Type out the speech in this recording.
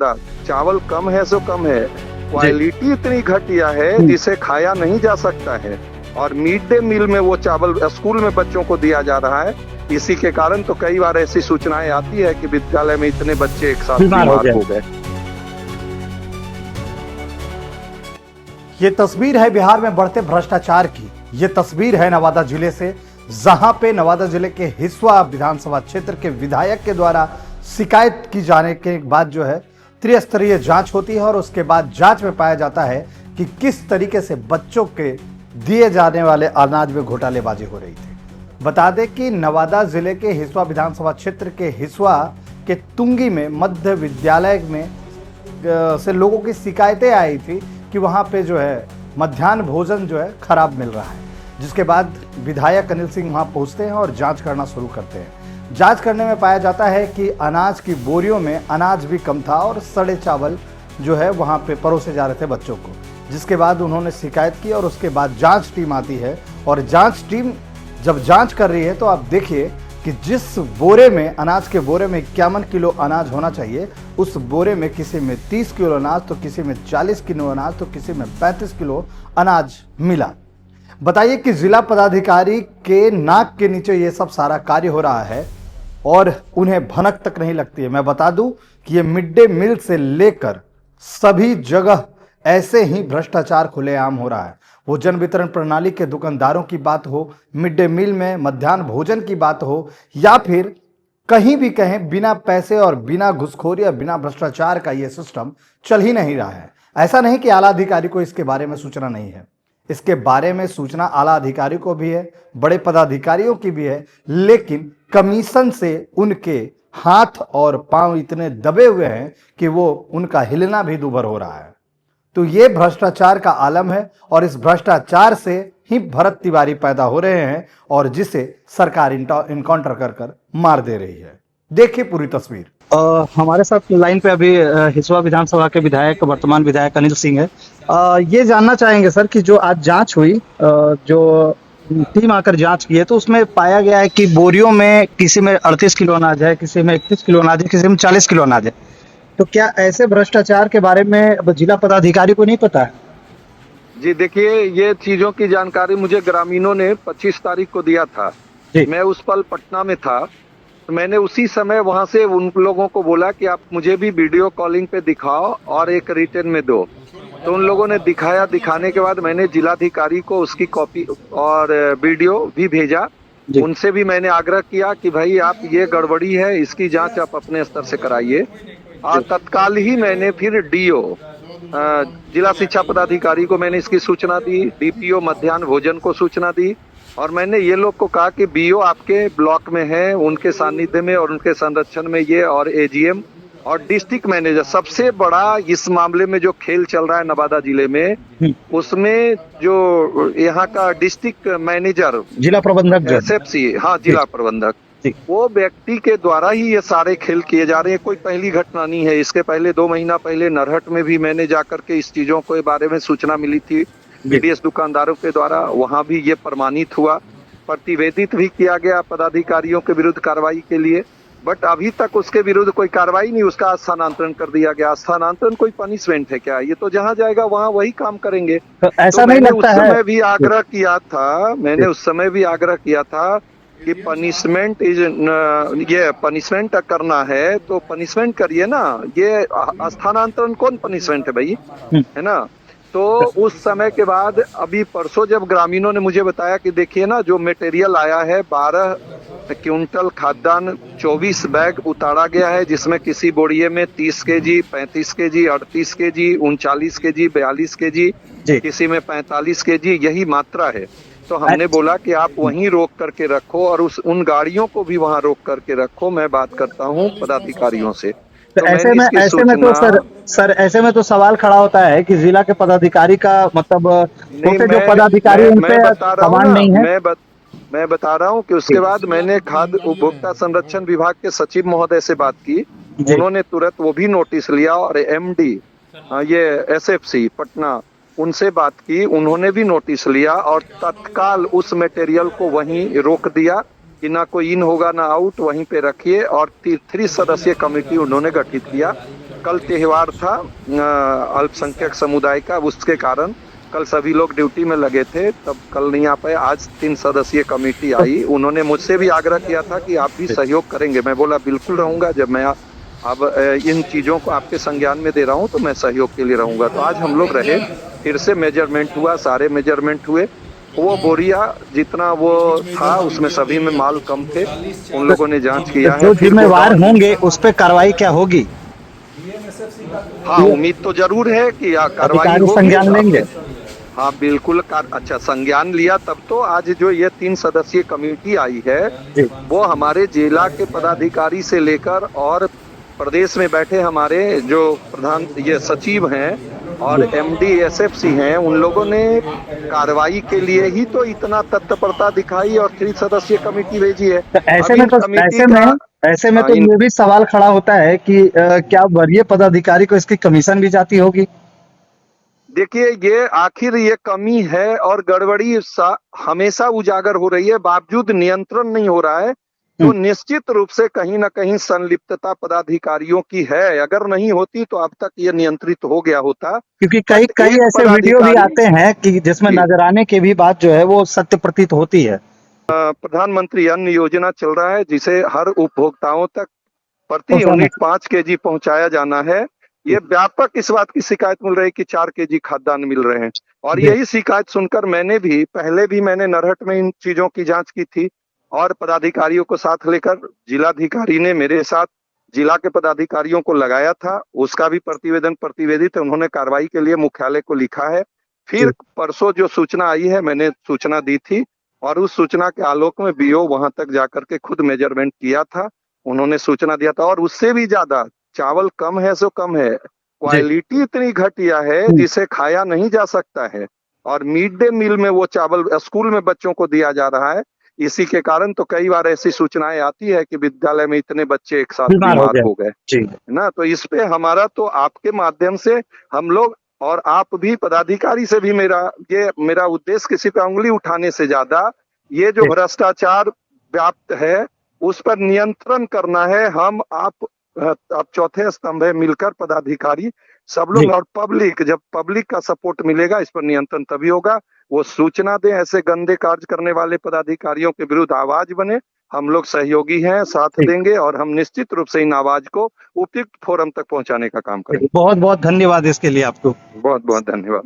चावल कम है सो कम है, क्वालिटी इतनी घटिया है जिसे खाया नहीं जा सकता है। और मिड डे मील में वो चावल स्कूल में बच्चों को दिया जा रहा है। इसी के कारण तो कई बार ऐसी सूचनाएं आती है कि विद्यालय में इतने बच्चे एक साथ बीमार हो गए। ये तस्वीर है बिहार में बढ़ते भ्रष्टाचार की। ये तस्वीर है नवादा जिले से, जहां पे नवादा जिले के हिसुआ विधानसभा क्षेत्र के विधायक के द्वारा शिकायत की जाने के बाद जो है त्रिस्तरीय जांच होती है और उसके बाद जांच में पाया जाता है कि किस तरीके से बच्चों के दिए जाने वाले अनाज में घोटालेबाजी हो रही थी। बता दें कि नवादा जिले के हिसुआ विधानसभा क्षेत्र के हिसुआ के तुंगी में मध्य विद्यालय में से लोगों की शिकायतें आई थी कि वहां पे जो है मध्याह्न भोजन जो है खराब मिल रहा है, जिसके बाद विधायक अनिल सिंह वहां पहुंचते हैं और जांच करना शुरू करते हैं। जांच करने में पाया जाता है कि अनाज की बोरियों में अनाज भी कम था और सड़े चावल जो है वहां पे परोसे जा रहे थे बच्चों को, जिसके बाद उन्होंने शिकायत की और उसके बाद जांच टीम आती है। और जांच टीम जब जांच कर रही है तो आप देखिए कि जिस बोरे में अनाज के बोरे में 51 किलो अनाज होना चाहिए, उस बोरे में किसी में 30 किलो अनाज तो किसी में 40 किलो अनाज तो किसी में 35 किलो अनाज मिला। बताइए कि जिला पदाधिकारी के नाक के नीचे ये सब सारा कार्य हो रहा है और उन्हें भनक तक नहीं लगती है। मैं बता दूं कि ये मिड डे मील से लेकर सभी जगह ऐसे ही भ्रष्टाचार खुलेआम हो रहा है। वो जन वितरण प्रणाली के दुकानदारों की बात हो, मिड डे मील में मध्याह्न भोजन की बात हो, या फिर कहीं भी कहें बिना पैसे और बिना घुसखोरी या बिना भ्रष्टाचार का ये सिस्टम चल ही नहीं रहा है। ऐसा नहीं कि आला अधिकारी को इसके बारे में सूचना नहीं है, इसके बारे में सूचना आला अधिकारी को भी है, बड़े पदाधिकारियों की भी है, लेकिन कमीशन से उनके हाथ और पांव इतने दबे हुए हैं कि वो उनका हिलना भी दूभर हो रहा है। तो ये भ्रष्टाचार का आलम है और इस भ्रष्टाचार से ही भरत तिवारी पैदा हो रहे हैं और जिसे सरकार इनकाउंटर कर कर मार दे रही है। देखिए पूरी तस्वीर। हमारे साथ लाइन पे अभी हिसुआ विधानसभा के विधायक, वर्तमान विधायक अनिल सिंह है। ये जानना चाहेंगे सर कि जो आज जांच हुई, जो टीम आकर जांच की है, तो उसमें पाया गया है कि बोरियों में किसी में 38 किलो अनाज है, किसी में 31 किलो अनाज है, किसी में 40 किलो अनाज है। तो क्या ऐसे भ्रष्टाचार के बारे में जिला पदाधिकारी को नहीं पता है? जी देखिए, ये चीजों की जानकारी मुझे ग्रामीणों ने 25 तारीख को दिया था। मैं उस पल पटना में था, तो मैंने उसी समय वहां से उन लोगों को बोला कि आप मुझे भी वीडियो कॉलिंग पे दिखाओ और एक रिटर्न में दो। तो उन लोगों ने दिखाया। दिखाने के बाद मैंने जिलाधिकारी को उसकी कॉपी और वीडियो भी भेजा। उनसे भी मैंने आग्रह किया कि भाई आप ये गड़बड़ी है, इसकी जांच आप अपने स्तर से कराइए। और तत्काल ही मैंने फिर डीओ जिला शिक्षा पदाधिकारी को मैंने इसकी सूचना दी, डीपीओ मध्याह्न भोजन को सूचना दी और मैंने ये लोग को कहा कि बीओ आपके ब्लॉक में है, उनके सानिध्य में और उनके संरक्षण में ये, और एजीएम और डिस्ट्रिक्ट मैनेजर। सबसे बड़ा इस मामले में जो खेल चल रहा है नवादा जिले में, उसमें जो यहाँ का डिस्ट्रिक्ट मैनेजर, जिला प्रबंधक, एसएफसी, हाँ जिला प्रबंधक, वो व्यक्ति के द्वारा ही ये सारे खेल किए जा रहे हैं। कोई पहली घटना नहीं है। इसके पहले 2 महीना पहले नरहट में भी मैंने जाकर के इस चीजों के बारे में सूचना मिली थी बीडीएस दुकानदारों के द्वारा, वहां भी ये प्रमाणित हुआ, प्रतिवेदित भी किया गया पदाधिकारियों के विरुद्ध कार्रवाई के लिए। बट अभी तक उसके विरुद्ध कोई कार्रवाई नहीं, उसका स्थानांतरण कर दिया गया। स्थानांतरण कोई पनिशमेंट है क्या? ये तो जहां जाएगा वहां वही काम करेंगे। तो ऐसा नहीं लगता है? उस समय भी आग्रह किया था, मैंने उस समय भी आग्रह किया था कि पनिशमेंट ये पनिशमेंट करना है तो पनिशमेंट करिए ना, ये स्थानांतरण कौन पनिशमेंट है भाई, है ना। तो उस समय के बाद अभी परसों जब ग्रामीणों ने मुझे बताया कि देखिए ना, जो मटेरियल आया है 12 क्विंटल खाद्यान्न 24 बैग उतारा गया है, जिसमें किसी बोरिये में 30 KG, 35 KG, 38 KG, 39 KG, 42 KG, किसी में 45 केजी, यही मात्रा है। तो हमने बोला कि आप वहीं रोक करके रखो और उन गाड़ियों को भी वहां रोक करके रखो। मैं बात करता हूं पदाधिकारियों से। तो ऐसे में तो सवाल खड़ा होता है कि जिला के पदाधिकारी का मतलब छोटे जो पदाधिकारी उनपे कमांड नहीं है। मैं बता रहा हूं कि उसके बाद मैंने खाद्य उपभोक्ता संरक्षण विभाग के सचिव महोदय से बात की। उन्होंने तुरंत वो भी नोटिस लिया और एमडी ये एसएफसी पटना, उनसे बात की, उन्होंने भी नोटिस लिया और तत्काल उस मटेरियल को वहीं रोक दिया कि ना कोई इन होगा ना आउट, वहीं पे रखिए। और 3 सदस्यीय कमेटी उन्होंने गठित किया कल त्योहार था अल्पसंख्यक समुदाय का, उसके कारण कल सभी लोग ड्यूटी में लगे थे, तब कल नहीं आ पाए। आज 3 सदस्यीय कमेटी आई, उन्होंने मुझसे भी आग्रह किया था कि आप भी सहयोग करेंगे। मैं बोला बिल्कुल रहूंगा, जब मैं अब इन चीजों को आपके संज्ञान में दे रहा हूं तो मैं सहयोग के लिए रहूंगा। तो आज हम लोग रहे, फिर से मेजरमेंट हुआ, सारे मेजरमेंट हुए। वो बोरिया जितना वो था उसमें सभी में माल कम थे, उन लोगों ने जांच किया है। जो जिम्मेवार होंगे उस पे कार्रवाई क्या होगी? हाँ, उम्मीद तो जरूर है कि कार्रवाई अधिकारी होगी। संज्ञान लेंगे? हाँ बिल्कुल। अच्छा, संज्ञान लिया तब तो आज जो ये 3 सदस्यीय कमेटी आई है जी। वो हमारे जिला के पदाधिकारी से लेकर और प्रदेश में बैठे हमारे जो प्रधान ये सचिव हैं और एमडी एसएफसी हैं, उन लोगों ने कार्रवाई के लिए ही तो इतना तत्परता दिखाई और 3 सदस्यीय कमेटी भेजी है। तो ऐसे में तो ये भी सवाल खड़ा होता है कि क्या वरीय पदाधिकारी को इसकी कमीशन भी जाती होगी? देखिए, ये आखिर ये कमी है और गड़बड़ी हमेशा उजागर हो रही है, बावजूद नियंत्रण नहीं हो रहा है। तो निश्चित रूप से कहीं ना कहीं संलिप्तता पदाधिकारियों की है। अगर नहीं होती तो अब तक ये नियंत्रित हो गया होता। क्योंकि कई ऐसे वीडियो भी आते हैं कि जिसमें नजराने की भी बात जो है वो सत्य प्रतीत होती है। प्रधानमंत्री अन्न योजना चल रहा है, जिसे हर उपभोक्ताओं तक प्रति यूनिट 5 केजी पहुंचाया जाना है। ये व्यापक इस बात की शिकायत मिल रही है कि 4 केजी खाद्यान्न मिल रहे हैं, और यही शिकायत सुनकर मैंने नरहट में इन चीजों की जांच की थी और पदाधिकारियों को साथ लेकर जिलाधिकारी ने मेरे साथ जिला के पदाधिकारियों को लगाया था। उसका भी प्रतिवेदित है, उन्होंने कार्रवाई के लिए मुख्यालय को लिखा है। फिर परसों जो सूचना आई है, मैंने सूचना दी थी और उस सूचना के आलोक में बीओ वहां तक जाकर के खुद मेजरमेंट किया था, उन्होंने सूचना दिया था। और उससे भी ज्यादा चावल कम है सो कम है, क्वालिटी इतनी घटिया है जिसे खाया नहीं जा सकता है। और मिड डे मील में वो चावल स्कूल में बच्चों को दिया जा रहा है। इसी के कारण तो कई बार ऐसी सूचनाएं आती है कि विद्यालय में इतने बच्चे एक साथ बीमार हो गए ना। तो इस पे हमारा तो आपके माध्यम से हम लोग और आप भी पदाधिकारी से भी मेरा उद्देश्य किसी पे उंगली उठाने से ज्यादा ये जो भ्रष्टाचार व्याप्त है उस पर नियंत्रण करना है। हम आप चौथे स्तंभ है, मिलकर पदाधिकारी सब लोग और पब्लिक, जब पब्लिक का सपोर्ट मिलेगा इस पर नियंत्रण तभी होगा। वो सूचना दें, ऐसे गंदे कार्य करने वाले पदाधिकारियों के विरुद्ध आवाज बने। हम लोग सहयोगी हैं, साथ देंगे और हम निश्चित रूप से इन आवाज को उपयुक्त फोरम तक पहुंचाने का काम करेंगे। बहुत बहुत धन्यवाद इसके लिए आपको। बहुत बहुत धन्यवाद।